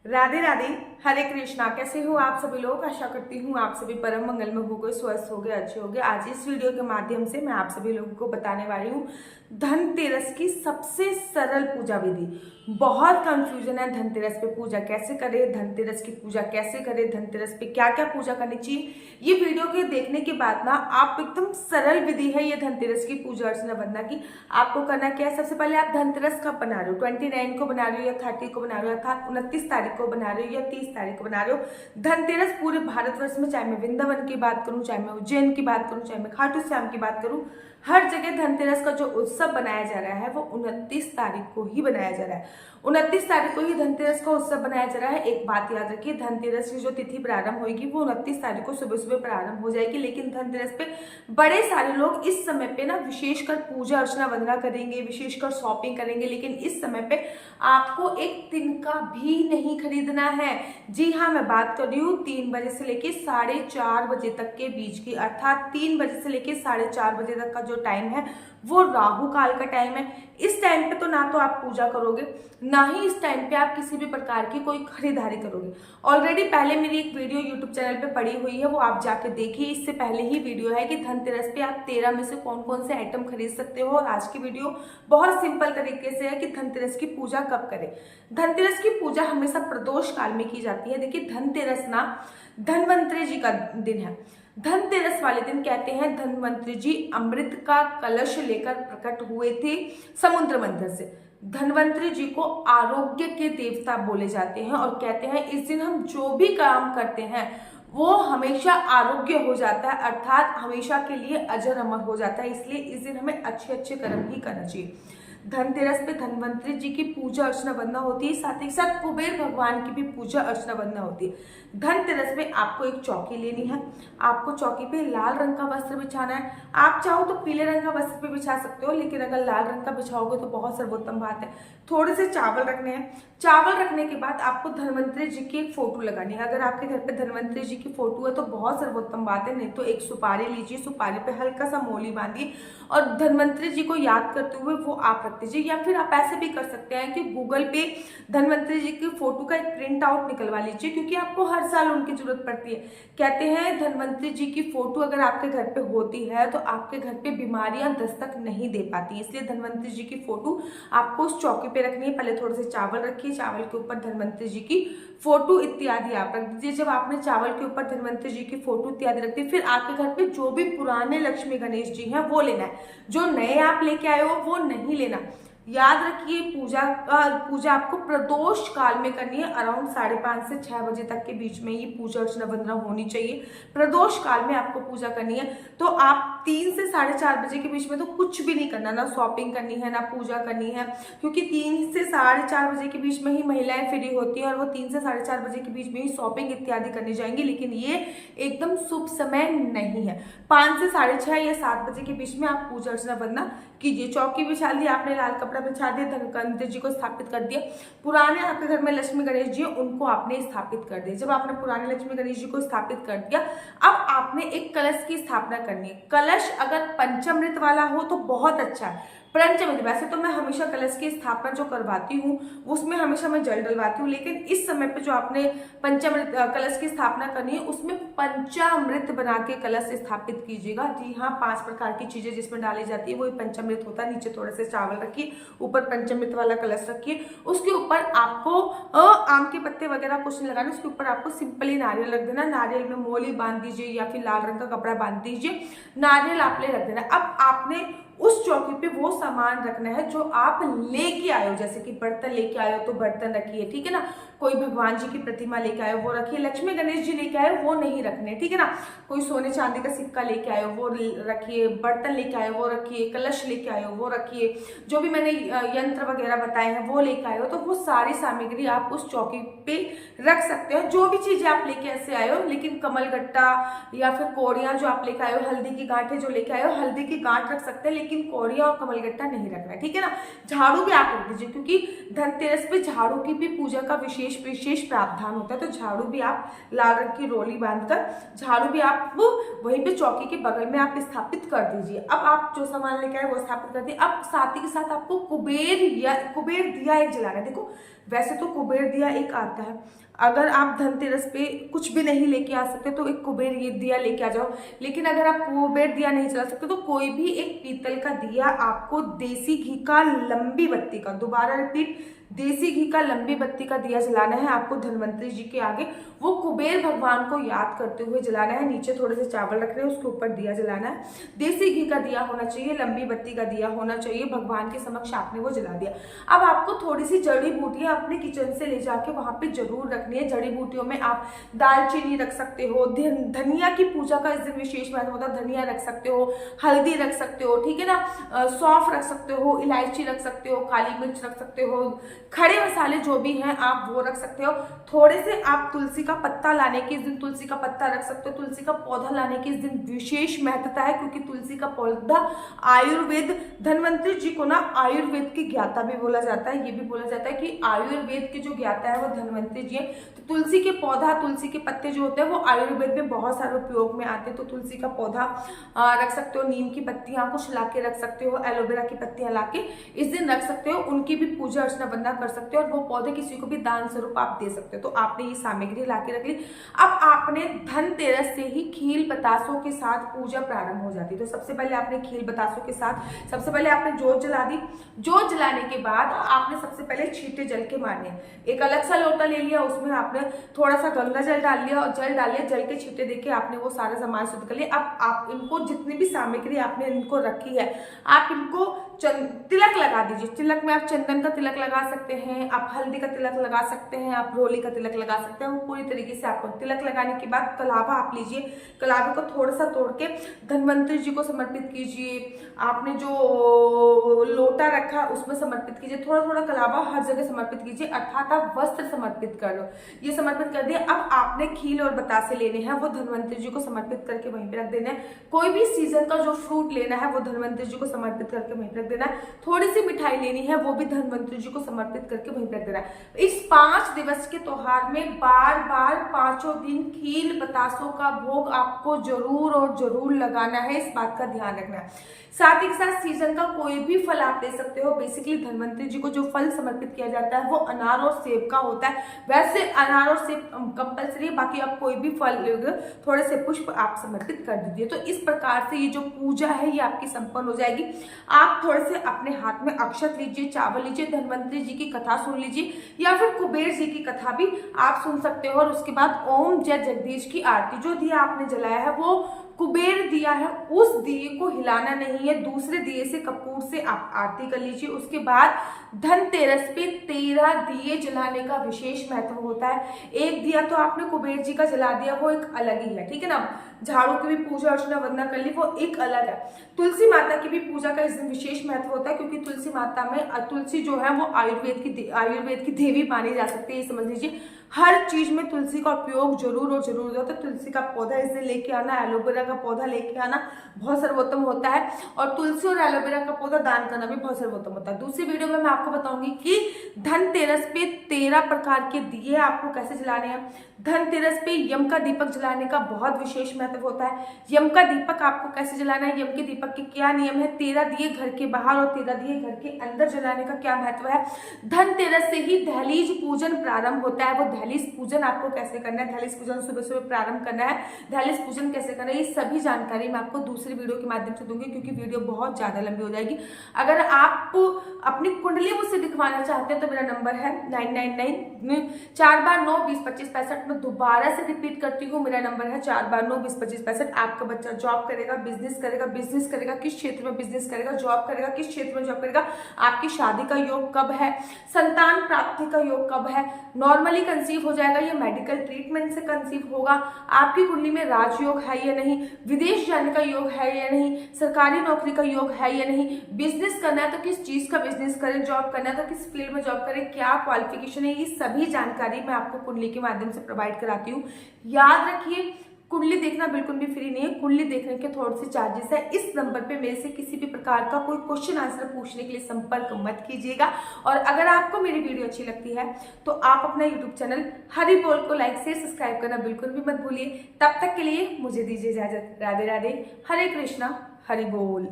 राधे राधे। हरे कृष्णा। कैसे हो आप सभी लोग। आशा करती हूँ आप सभी परम मंगल में हो गए, स्वस्थ हो गए, अच्छे हो गए। आज इस वीडियो के माध्यम से मैं आप सभी लोगों को बताने वाली हूँ धनतेरस की सबसे सरल पूजा विधि। बहुत कंफ्यूजन है धनतेरस पे पूजा कैसे करें, धनतेरस की पूजा कैसे करें, धनतेरस पे क्या क्या पूजा करनी चाहिए। ये वीडियो के देखने के बाद ना आप एकदम सरल विधि है ये धनतेरस की पूजा अर्चना बनना की। आपको करना क्या है, सबसे पहले आप धनतेरस कब बना रहे हो, 29 को बना रहे हो या 30 को बना रहे हो या 29 तारीख को बना रहे हो या 30 तारीख को बना रहे हो। धनतेरस पूरे भारतवर्ष में, चाहे मैं वृंदावन की बात करूं, चाहे मैं उज्जैन की बात करूं, चाहे मैं खाटू श्याम की बात करूं, हर जगह धनतेरस का जो उत्सव बनाया जा रहा है वो 29 तारीख को ही बनाया जा रहा है। 29 तारीख को ही धनतेरस का उत्सव बनाया जा रहा है। एक बात याद रखिए, धनतेरस की जो तिथि प्रारंभ होगी वो 29 तारीख को सुबह सुबह प्रारंभ हो जाएगी, लेकिन धनतेरस पे बड़े सारे लोग इस समय पे ना विशेषकर पूजा अर्चना वंदना करेंगे, विशेषकर शॉपिंग करेंगे, लेकिन इस समय पे आपको एक तिनका भी नहीं खरीदना है। जी हाँ, मैं बात कर रही हूँ 3 बजे से लेके 4:30 बजे तक के बीच की, अर्थात 3 बजे से लेके 4:30 बजे तक का जो टाइम है वो राहु काल का टाइम है। इस टाइम पे तो ना तो आप पूजा करोगे, ना ही इस टाइम पे आप किसी भी प्रकार की कोई खरीदारी करोगे। ऑलरेडी पहले मेरी एक वीडियो यूट्यूब चैनल पे पड़ी हुई है, वो आप जाके देखिए। इससे पहले ही वीडियो है कि धनतेरस पे आप 13 में से कौन कौन से आइटम खरीद सकते हो। और आज की वीडियो बहुत सिंपल तरीके से है कि धनतेरस की पूजा कब करें। धनतेरस की पूजा हमेशा प्रदोष काल में की जाती है। देखिए, धनतेरस ना धनवंतरी जी का दिन है। धनतेरस वाले दिन कहते हैं धनवंतरी जी अमृत का कलश लेकर प्रकट हुए थे समुद्र मंथन से। धनवंतरी जी को आरोग्य के देवता बोले जाते हैं और कहते हैं इस दिन हम जो भी काम करते हैं वो हमेशा आरोग्य हो जाता है, अर्थात हमेशा के लिए अजर अमर हो जाता है। इसलिए इस दिन हमें अच्छे अच्छे कर्म ही करना चाहिए। धनतेरस पे धनवंतरी जी की पूजा अर्चना वंदना होती है, साथ ही साथ कुबेर भगवान की भी पूजा अर्चना वंदना होती है। धनतेरस में आपको एक चौकी लेनी है। आपको चौकी पे लाल रंग का वस्त्र बिछाना है। आप चाहो तो पीले रंग का वस्त्र भी बिछा सकते हो, लेकिन अगर लाल रंग का बिछाओगे तो बहुत सर्वोत्तम बात है। थोड़े से चावल रखने हैं। चावल रखने के बाद आपको धनवंतरी जी की एक फोटो लगानी है। अगर आपके घर पे धनवंतरी जी की फोटो है तो बहुत सर्वोत्तम बात है, नहीं तो एक सुपारी लीजिए, सुपारी पे हल्का सा मोली बांधिए और धनवंतरी जी को याद करते हुए वो आप रख दीजिए। या फिर आप ऐसे भी कर सकते हैं कि गूगल पे धनवंतरी जी की फोटो का एक प्रिंट आउट निकलवा लीजिए, क्योंकि आपको हर साल उनकी जरूरत पड़ती है। कहते हैं धनवंतरी जी की फोटो अगर आपके घर पे होती है तो आपके घर पे बीमारियां दस्तक नहीं दे पाती, इसलिए धनवंतरी जी की फोटो आपको उस चौकी पे रखनी है। पहले थोड़े से चावल रखिए, चावल के ऊपर धनवंतरी जी की फोटो इत्यादि आप रख दीजिए। जब आपने चावल के ऊपर धनवंतरी जी की फोटो इत्यादि रख दी, फिर आपके घर पे जो भी पुराने लक्ष्मी गणेश जी हैं वो लेना है। जो नए आप लेके आए हो वो नहीं लेना। याद रखिए, पूजा आपको प्रदोष काल में करनी है। अराउंड 5:30 से 6 बजे तक के बीच में ये पूजा अर्चना वंदना होनी चाहिए। प्रदोष काल में आपको पूजा करनी है। तो आप 3 से 4:30 बजे के बीच में तो कुछ भी नहीं करना, ना शॉपिंग करनी है ना पूजा करनी है, क्योंकि 3 से 4:30 बजे के बीच में ही महिलाएं फ्री होती है और वो 3 से 4:30 बजे के बीच में ही शॉपिंग इत्यादि करने जाएंगी, लेकिन ये एकदम शुभ समय नहीं है। 5 से 6:30 या 7 बजे के बीच में आप पूजा अर्चना वंदना कीजिए। चौकी बिछा ली आपने, लाल कपड़ा बिछा दिया, धनवंतरी जी को स्थापित कर दिया। पुराने आपके घर में लक्ष्मी गणेश जी उनको आपने स्थापित कर दिया। जब आपने पुराने लक्ष्मी गणेश जी को स्थापित कर दिया, अब आपने एक कलश की स्थापना करनी है। कलश अगर पंचामृत वाला हो तो बहुत अच्छा है। पंचामृत, वैसे तो मैं हमेशा कलश की स्थापना जो करवाती हूँ उसमें हमेशा मैं जल डलवाती हूँ, लेकिन इस समय पे जो आपने पंचामृत कलश की स्थापना करनी है उसमें पंचामृत बना के कलश स्थापित कीजिएगा। जी हाँ, 5 प्रकार की चीजें जिसमें डाली जाती है वो पंचामृत होता है। नीचे थोड़े से चावल रखिए, ऊपर पंचामृत वाला कलश रखिए। उसके ऊपर आपको आम के पत्ते वगैरह कुछ नहीं लगाना, उसके ऊपर आपको सिंपली नारियल रख देना। नारियल में मोली बांध दीजिए या फिर लाल रंग का कपड़ा बांध दीजिए, नारियल आपने रख देना। अब आपने उस चौकी पे वो सामान रखना है जो आप लेके आए हो, जैसे कि बर्तन लेके आए हो तो बर्तन रखिए, ठीक है ना। कोई भगवान जी की प्रतिमा लेके आए हो वो रखिए, लक्ष्मी गणेश जी लेके आए हो वो नहीं रखने, ठीक है ना। कोई सोने चांदी का सिक्का लेके आए हो वो रखिए, बर्तन लेके आए हो वो रखिए, कलश लेके आए हो वो रखिए, जो भी मैंने यंत्र वगैरह बताए हैं वो लेके आए हो, तो वो सारी सामग्री आप उस चौकी पे रख सकते हो। जो भी चीजें आप लेके ऐसे आए हो, लेकिन कमलगट्टा या फिर कोड़ियां जो आप लेके आए हो, हल्दी की गांठें जो लेके आए हो, हल्दी की गांठ रख सकते हैं, लेकिन कोड़िया और कमलगट्टा नहीं रखना है, ठीक है ना। झाड़ू भी आप रख दीजिए, क्योंकि धनतेरस पे झाड़ू की भी पूजा का विशेष प्रावधान होता है। तो झाड़ू भी आप लाल रंग की रोली बांधकर झाड़ू भी आप वहीं पे चौकी के बगल में आप स्थापित कर दीजिए। अब आप जो सामान लेके आए वो स्थापित कर दिए। अब साथ ही के साथ आपको कुबेर दिया एक जलाना है। देखो, वैसे तो कुबेर दिया एक आता है, अगर आप धनतेरस पे कुछ भी नहीं लेके आ सकते तो एक कुबेर ये दिया लेके आ जाओ। लेकिन अगर आप कुबेर दिया नहीं जला सकते तो कोई भी एक पीतल का दिया आपको देसी घी का लंबी बत्ती का, दोबारा रिपीट, देसी घी का लंबी बत्ती का दिया जलाना है आपको धन्वंतरी जी के आगे। वो कुबेर भगवान को याद करते हुए जलाना है। नीचे थोड़े से चावल रख रहे हैं, उसके ऊपर दिया जलाना है। देसी घी का दिया होना चाहिए, लंबी बत्ती का दिया होना चाहिए। भगवान के समक्ष आपने वो जला दिया। अब आपको थोड़ी सी जड़ी बूटियां अपने किचन से ले जाके वहां पे जरूर रखनी है। जड़ी बूटियों में आप दालचीनी रख सकते हो, धनिया की पूजा का इस दिन विशेष महत्व होता है, धनिया रख सकते हो, हल्दी रख सकते हो, ठीक है ना, सौंफ रख सकते हो, इलायची रख सकते हो, काली मिर्च रख सकते हो, खड़े मसाले जो भी हैं आप वो रख सकते हो। थोड़े से आप तुलसी का पत्ता लाने के इस दिन तुलसी का पत्ता रख सकते हो। तुलसी का पौधा लाने की इस दिन विशेष महत्वता है, क्योंकि तुलसी का पौधा आयुर्वेद, धन्वंतरी जी को ना आयुर्वेद की ज्ञाता भी बोला जाता है। ये भी बोला जाता है कि आयुर्वेद के जो ज्ञाता है वो धन्वंतरी जी है। तो तुलसी के पौधा, तुलसी के पत्ते जो होते हैं वो आयुर्वेद में बहुत सारे उपयोग में आते हैं। तो तुलसी का पौधा रख सकते हो, नीम की पत्तियां कुछ ला के रख सकते हो, एलोवेरा की पत्तियां ला के इस दिन रख सकते हो। उनकी भी पूजा अर्चना वंदना कर सकते हो और वो पौधे किसी को भी दान स्वरूप आप दे सकते हो। तो आपने ये सामग्री ला के रख ली। अब आपने धनतेरस से ही खील बतासों के साथ पूजा प्रारंभ हो जाती है। तो सबसे पहले आपने खील बतासों के साथ सबसे पहले आपने जोत जला दी। जोत जलाने के बाद आपने सबसे पहले छींटे जल के मारने। एक अलग सा लोटा ले लिया, उसमें आपने थोड़ा सा गंगा जल डाल लिया और जल डाल लिया, जल के छींटे देके आपने वो सारा सामान शुद्ध कर लिया। अब आप इनको जितनी भी सामग्री आपने इनको रखी है, आप इनको तिलक लगा दीजिए। तिलक में आप चंदन का तिलक लगा सकते हैं, आप हल्दी का तिलक लगा सकते हैं, आप रोली का तिलक लगा सकते हैं। वो पूरी तरीके से आपको तिलक लगाने के बाद कलावा आप लीजिए, कलावे को थोड़ा सा तोड़ के धन्वंतरी जी को समर्पित कीजिए। आपने जो लोटा रखा उसमें समर्पित कीजिए, थोड़ा थोड़ा कलावा हर जगह समर्पित कीजिए, अर्थात आप वस्त्र समर्पित कर लो। ये समर्पित कर दिया। अब आपने खील और बतासे लेने हैं, वो धन्वंतरी जी को समर्पित करके वहीं पे रख देना है। कोई भी सीजन का जो फ्रूट लेना है वो धन्वंतरी जी को समर्पित करके वहीं पे रख देना है। थोड़ी सी मिठाई लेनी है, वो भी धन्वंतरी जी को समर्पित करके वहीं पे रख देना है। इस 5 दिवस के त्योहार में बार बार 5 दिन खील बतासों का भोग आपको जरूर और जरूर लगाना है, इस बात का ध्यान रखना है। साथ ही के साथ सीजन का कोई भी फल आप ले सकते हो। बेसिकली धन्वंतरी जी को जो फल समर्पित किया जाता है वो अनार और सेब का होता है। वैसे अनार और सेब कंपल्सरी है, बाकी आप कोई भी फल लोगे, थोड़े से पुष्प आप समर्पित कर दीजिए। तो इस प्रकार से ये जो पूजा है ये आपकी संपन्न हो जाएगी। आप थोड़े से अपने हाथ में अक्षत लीजिए, चावल लीजिए, धन्वंतरी जी की कथा सुन लीजिए या फिर कुबेर जी की कथा भी आप सुन सकते हो। और उसके बाद ओम जय जगदीश की आरती, जो दिया आपने जलाया है वो कुबेर दिया है, उस दिए को हिलाना नहीं है, दूसरे दिए से कपूर से आप आरती कर लीजिए। उसके बाद धनतेरस पे 13 दिए जलाने का विशेष महत्व होता है। एक दिया तो आपने कुबेर जी का जला दिया, वो एक अलग ही है, ठीक है ना। झाड़ू की भी पूजा अर्चना वंदना कर ली, वो एक अलग है। तुलसी माता की भी पूजा का इस दिन विशेष महत्व होता है, क्योंकि तुलसी माता में तुलसी जो है वो आयुर्वेद की देवी मानी जा सकती है, ये समझ लीजिए। हर चीज में तुलसी का उपयोग जरूर और जरूर होता है। तुलसी का पौधा इस दिन लेके आना, एलोवेरा का पौधा लेके आना बहुत सर्वोत्तम होता है। और तुलसी और एलोवेरा का पौधा दान करना भी बहुत सर्वोत्तम होता है। दूसरी वीडियो में मैं आपको बताऊंगी कि धनतेरस पे 13 प्रकार के दिए आपको कैसे जलाने हैं। धनतेरस पे यम का दीपक जलाने का बहुत विशेष महत्व होता है। यम का दीपक आपको कैसे जलाना है, यम के दीपक के क्या नियम है, 13 दिए घर के बाहर और 13 दिए घर के अंदर जलाने का क्या महत्व है। धनतेरस से ही दहलीज पूजन प्रारंभ होता है। वो दहलीज पूजन आपको कैसे करना है, दहलीज पूजन सुबह सुबह प्रारंभ करना है, दहलीज पूजन कैसे करना है, ये सभी जानकारी मैं आपको दूसरी वीडियो के माध्यम से दूंगी, क्योंकि वीडियो बहुत ज्यादा लंबी हो जाएगी। अगर आप अपनी कुंडली मुझसे दिखवाना चाहते हैं तो मेरा नंबर है 999 4 बार 9 20 25 65। मैं दोबारा से रिपीट करती हूँ, मेरा नंबर है 4 बार 9 20 25 65। आपका बच्चा जॉब करेगा, बिजनेस करेगा, किस क्षेत्र में बिजनेस करेगा, जॉब करेगा, किस क्षेत्र में जॉब करेगा, आपकी शादी का योग कब है, संतान प्राप्ति का योग कब है, नॉर्मली कंसीव हो जाएगा या मेडिकल ट्रीटमेंट से कंसीव होगा, आपकी कुंडली में राजयोग है या नहीं, विदेश जाने का योग है या नहीं, सरकारी नौकरी का योग है या नहीं, बिजनेस करना है तो किस चीज का बिजनेस करें, जॉब करना है तो किस फील्ड में जॉब करें, क्या क्वालिफिकेशन है, ये सभी जानकारी मैं आपको कुंडली के माध्यम से प्रोवाइड कराती हूँ। याद रखिए, कुंडली देखना बिल्कुल भी फ्री नहीं है। कुंडली देखने के थोड़े से चार्जेस है। इस नंबर पे मेरे से किसी भी प्रकार का कोई क्वेश्चन आंसर पूछने के लिए संपर्क मत कीजिएगा। और अगर आपको मेरी वीडियो अच्छी लगती है तो आप अपना यूट्यूब चैनल हरि बोल को लाइक से सब्सक्राइब करना बिल्कुल भी मत भूलिए। तब तक के लिए मुझे दीजिए इजाजत। राधे राधे, हरे कृष्णा, हरि बोल।